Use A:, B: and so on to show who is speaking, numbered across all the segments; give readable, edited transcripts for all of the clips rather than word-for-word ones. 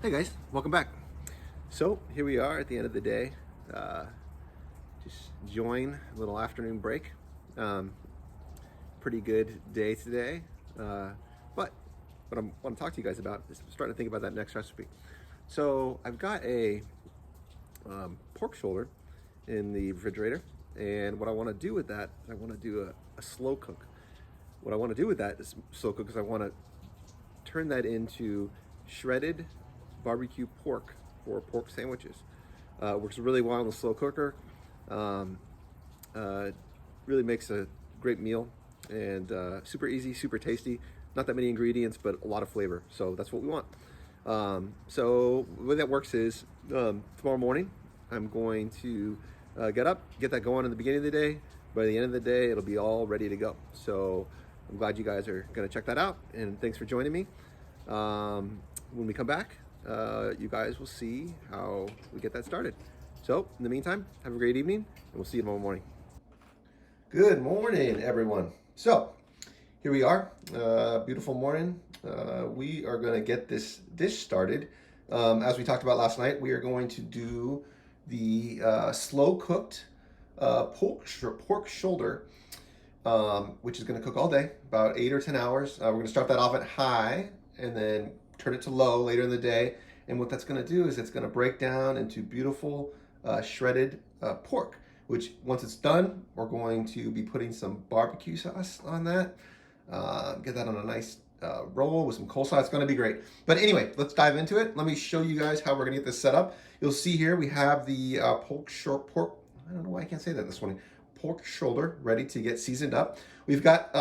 A: Hey guys, welcome back. So here we are at the end of the day. Just enjoying a little afternoon break. Um, Pretty good day today. But what I want to talk to you guys about is starting to think about that next recipe. So I've got a pork shoulder in the refrigerator, and what I want to do with that, I want to do a slow cook. What I want to do with that is slow cook because I want to turn that into shredded barbecue pork for pork sandwiches. Works really well in the slow cooker. Um, uh, really makes a great meal and super easy, super tasty. Not that many ingredients, but a lot of flavor. So that's what we want. So the way that works is tomorrow morning I'm going to get up, get that going in the beginning of the day. By the end of the day, it'll be all ready to go. So I'm glad you guys are going to check that out, and thanks for joining me. When we come back, you guys will see how we get that started. So in the meantime, have a great evening, and we'll see you tomorrow morning. Good morning, everyone. So here we are, beautiful morning. We are going to get this dish started. As we talked about last night, we are going to do the slow cooked pork shoulder, which is going to cook all day, about 8 or 10 hours. We're going to start that off at high and then turn it to low later in the day. And what that's going to do is it's going to break down into beautiful shredded pork, which once it's done, we're going to be putting some barbecue sauce on that. Get that on a nice roll with some coleslaw. It's going to be great. But anyway, let's dive into it. Let me show you guys how we're going to get this set up. You'll see here we have the pork. I don't know why I can't say that this morning. Pork shoulder ready to get seasoned up. We've got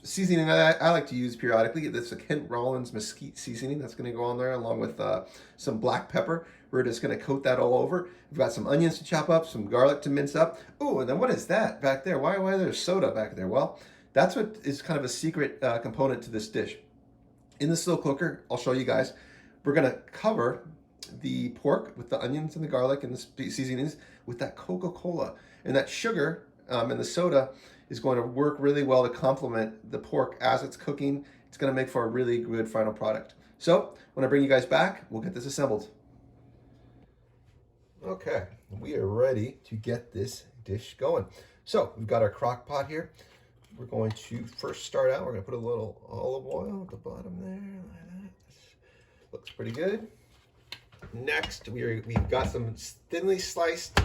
A: seasoning that I like to use periodically. This is a Kent Rollins mesquite seasoning that's going to go on there along with some black pepper. We're just going to coat that all over. We've got some onions to chop up, some garlic to mince up. Oh, and then what is that back there? Why there's soda back there? Well, that's what is kind of a secret component to this dish. In the slow cooker, I'll show you guys. We're going to cover the pork with the onions and the garlic and the seasonings with that Coca Cola. And that sugar and the soda is going to work really well to complement the pork as it's cooking. It's going to make for a really good final product. So when I bring you guys back, we'll get this assembled. Okay, we are ready to get this dish going. So we've got our crock pot here. We're going to first start out, we're going to put a little olive oil at the bottom there, like that. Looks pretty good. Next, we've got some thinly sliced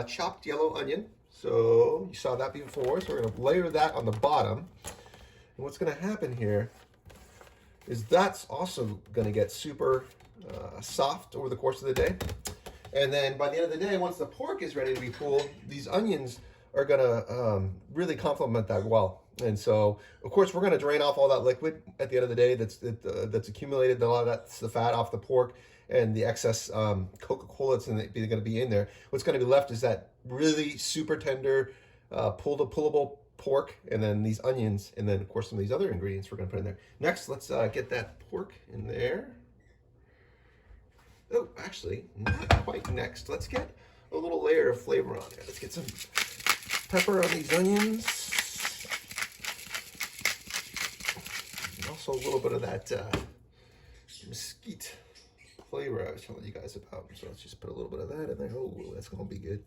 A: chopped yellow onion. So you saw that before, so we're going to layer that on the bottom. And what's going to happen here is that's also going to get super soft over the course of the day. And then by the end of the day, once the pork is ready to be pulled, these onions are going to really complement that well. And so, of course, we're going to drain off all that liquid at the end of the day that's accumulated. A lot of that's the fat off the pork and the excess Coca Cola that's going to be in there. What's going to be left is that really super tender, pullable pork, and then these onions, and then, of course, some of these other ingredients we're going to put in there. Next, let's get that pork in there. Oh, actually, not quite next. Let's get a little layer of flavor on there. Let's get some pepper on these onions. And also a little bit of that mesquite flavor I was telling you guys about. So let's just put a little bit of that in there. Oh, that's going to be good.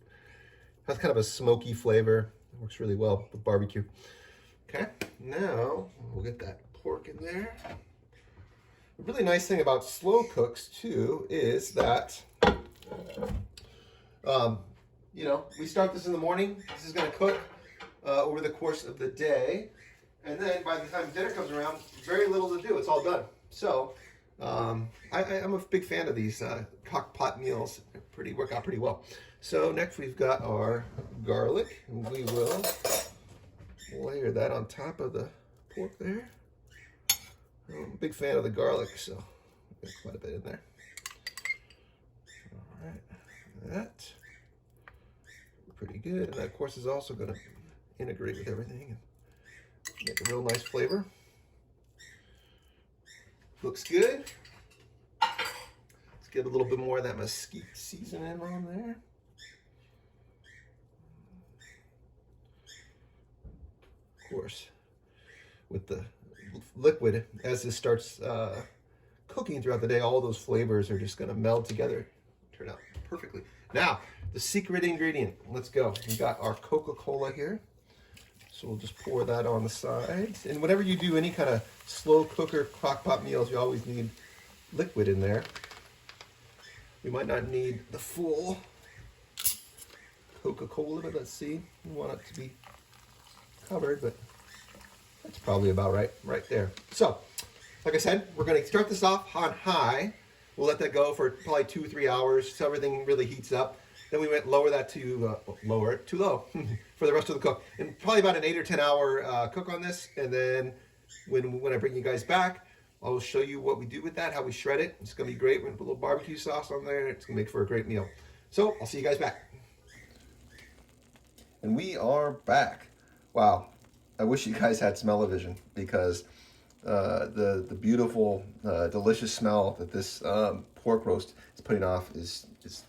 A: Has kind of a smoky flavor. It works really well with barbecue. Okay, now we'll get that pork in there. The really nice thing about slow cooks too is that, we start this in the morning. This is going to cook over the course of the day. And then by the time dinner comes around, very little to do. It's all done. So I'm a big fan of these crock pot meals. They work out pretty well. So next we've got our garlic. And we will layer that on top of the pork there. I'm a big fan of the garlic, so there's quite a bit in there. All right, that pretty good. And that, of course, is also going to integrate with everything and make a real nice flavor. Looks good. Let's get a little bit more of that mesquite seasoning on there. Of course, with the liquid, as this starts cooking throughout the day, all those flavors are just gonna meld together, turn out perfectly. Now, the secret ingredient, let's go. We got our Coca Cola here. So we'll just pour that on the sides. And whenever you do any kind of slow cooker crock pot meals, you always need liquid in there. You might not need the full Coca Cola, but let's see. We want it to be covered, but that's probably about right there. So, like I said, we're gonna start this off on high. We'll let that go for probably 2 or 3 hours so everything really heats up. Then we went lower that to lower it too low for the rest of the cook, and probably about an 8 or 10 hour cook on this. And then when I bring you guys back, I'll show you what we do with that, how we shred it. It's gonna be great. We're gonna put a little barbecue sauce on there. It's gonna make for a great meal. So I'll see you guys back. And we are back. Wow, I wish you guys had smell-o-vision, because the beautiful, delicious smell that this pork roast is putting off is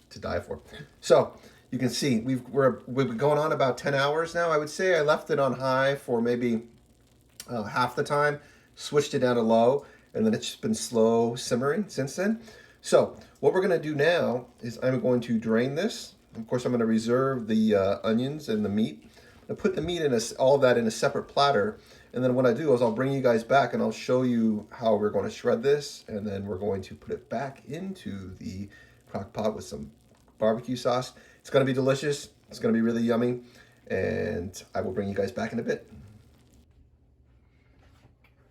A: to die for. So you can see we've been going on about 10 hours now. I would say I left it on high for maybe half the time, switched it down to low, and then it's just been slow simmering since then. So what we're gonna do now is I'm going to drain this. Of course, I'm gonna reserve the onions and the meat. I put the meat in all of that in a separate platter. And then what I do is I'll bring you guys back and I'll show you how we're going to shred this, and then we're going to put it back into the crock pot with some barbecue sauce. It's going to be delicious. It's going to be really yummy, and I will bring you guys back in a bit.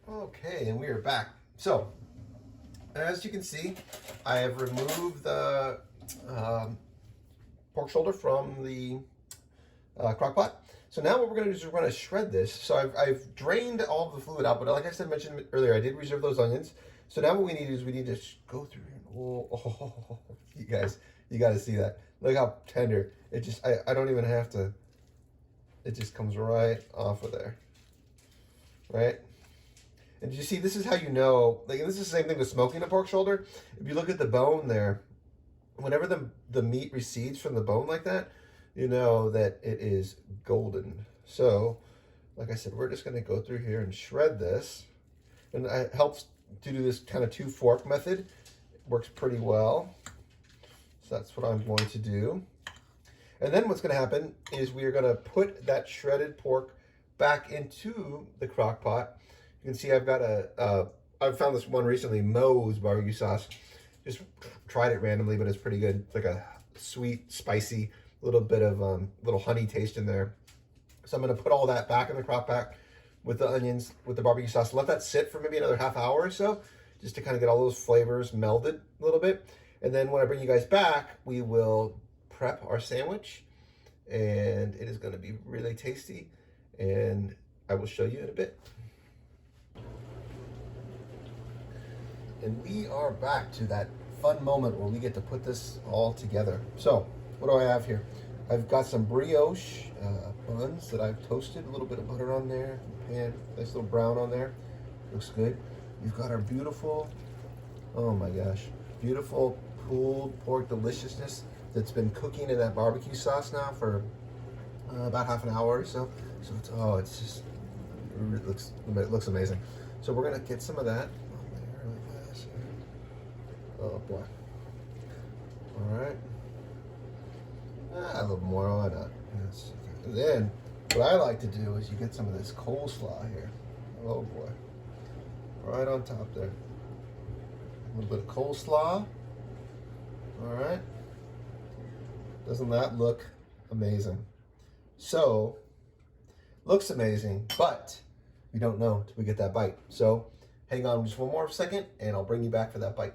A: Okay, and we are back. So, as you can see, I have removed the pork shoulder from the crock pot. So now what we're going to do is we're going to shred this. So I've drained all of the fluid out, but like I mentioned earlier, I did reserve those onions. So now what we need is we need to go through here. Oh, you guys, you got to see that. Look how tender. It just, I don't even have to, it just comes right off of there. Right? And you see, this is how you know, like this is the same thing with smoking a pork shoulder. If you look at the bone there, whenever the meat recedes from the bone like that, you know that it is golden. So, like I said, we're just gonna go through here and shred this. And it helps to do this kind of 2-fork method. It works pretty well. So that's what I'm going to do. And then what's gonna happen is we are gonna put that shredded pork back into the crock pot. You can see I've got I found this one recently, Moe's barbecue sauce. Just tried it randomly, but it's pretty good. It's like a sweet, spicy, little bit of little honey taste in there. So I'm going to put all that back in the crock pot with the onions, with the barbecue sauce. Let that sit for maybe another half hour or so, just to kind of get all those flavors melded a little bit. And then when I bring you guys back, we will prep our sandwich, and it is going to be really tasty, and I will show you in a bit. And we are back to that fun moment where we get to put this all together. So what do I have here? I've got some brioche buns that I've toasted, a little bit of butter on there, pan, nice little brown on there, looks good. You've got our beautiful, oh my gosh, beautiful pulled pork deliciousness that's been cooking in that barbecue sauce now for about half an hour or so. So it's just, it looks amazing. So we're gonna get some of that on there really fast. Oh boy. All right. A little more, why not? Yes. And then, what I like to do is you get some of this coleslaw here. Oh boy. Right on top there. A little bit of coleslaw. Alright. Doesn't that look amazing? So, looks amazing, but we don't know until we get that bite. So, hang on just one more second, and I'll bring you back for that bite.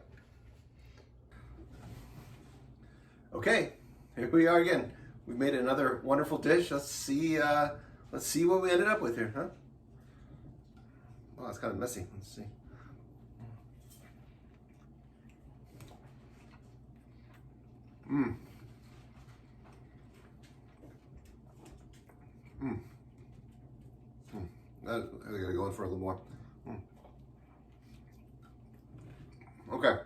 A: Okay. Here we are again. We've made another wonderful dish. Let's see what we ended up with here, huh? Well, it's kind of messy. Let's see. I gotta go in for a little more. Okay.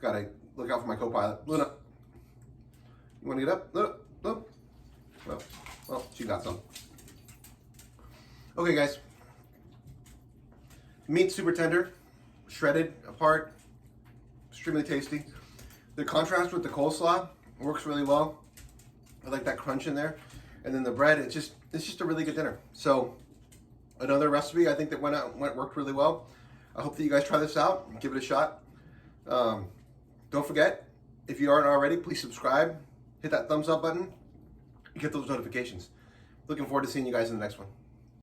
A: Gotta look out for my co-pilot. Luna, you wanna get up? No. Well, she got some. Okay, guys. Meat super tender, shredded apart, extremely tasty. The contrast with the coleslaw works really well. I like that crunch in there, and then the bread. It's just a really good dinner. So another recipe I think that worked really well. I hope that you guys try this out and give it a shot. Don't forget, if you aren't already, please subscribe, hit that thumbs up button, and get those notifications. Looking forward to seeing you guys in the next one.